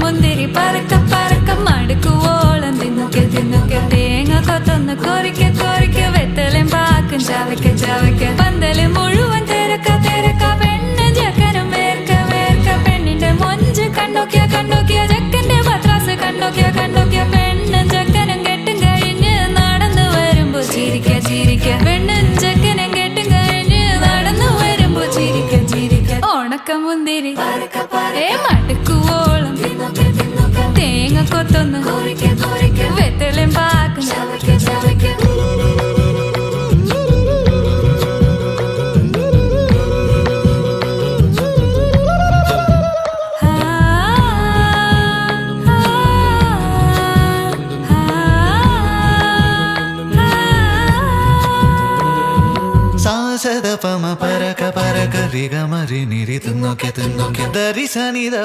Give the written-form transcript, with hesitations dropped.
മുന്തിരി പറക്ക പറക്ക മടുക്കുവോളം തിന്നുക്കെ തിന്നുക്കെ തേങ്ങ കൊത്തൊന്ന് കൊറിക്ക കൊറിക്ക വെത്തലും പാക്കും ചവയ്ക്ക ചവയ്ക്ക പന്തല് മുഴുവൻ തിരക്ക തിരക്ക പെണ്ണ് ജക്കനും വേർക്ക വേർക്ക പെണ്ണിന്റെ മൊഞ്ച് കണ്ടോക്കിയ കണ്ടോക്കിയ ജക്കന്റെ പത്രാസ് കണ്ടോക്കിയ കണ്ടോക്കിയ പെണ്ണും ജക്കനും കെട്ടും കഴിഞ്ഞ് നടന്നു വരുമ്പോ ചിരിക്ക ചിരിക്ക പെണ്ണും ജക്കനും കെട്ടും കഴിഞ്ഞ് നടന്നു വരുമ്പോ ചിരിക്ക ചിരിക്ക ഉണക്ക മുന്തിരി മടുക്കുവോളം തേങ്ങ കൊത്തൊന്ന് വെത്തലും പാക്കും സാസദ പമ പരക പരക രിഗ മരി നിരി തിന്നോക്കെ തിന്നോക്കെ ദരി സനിദ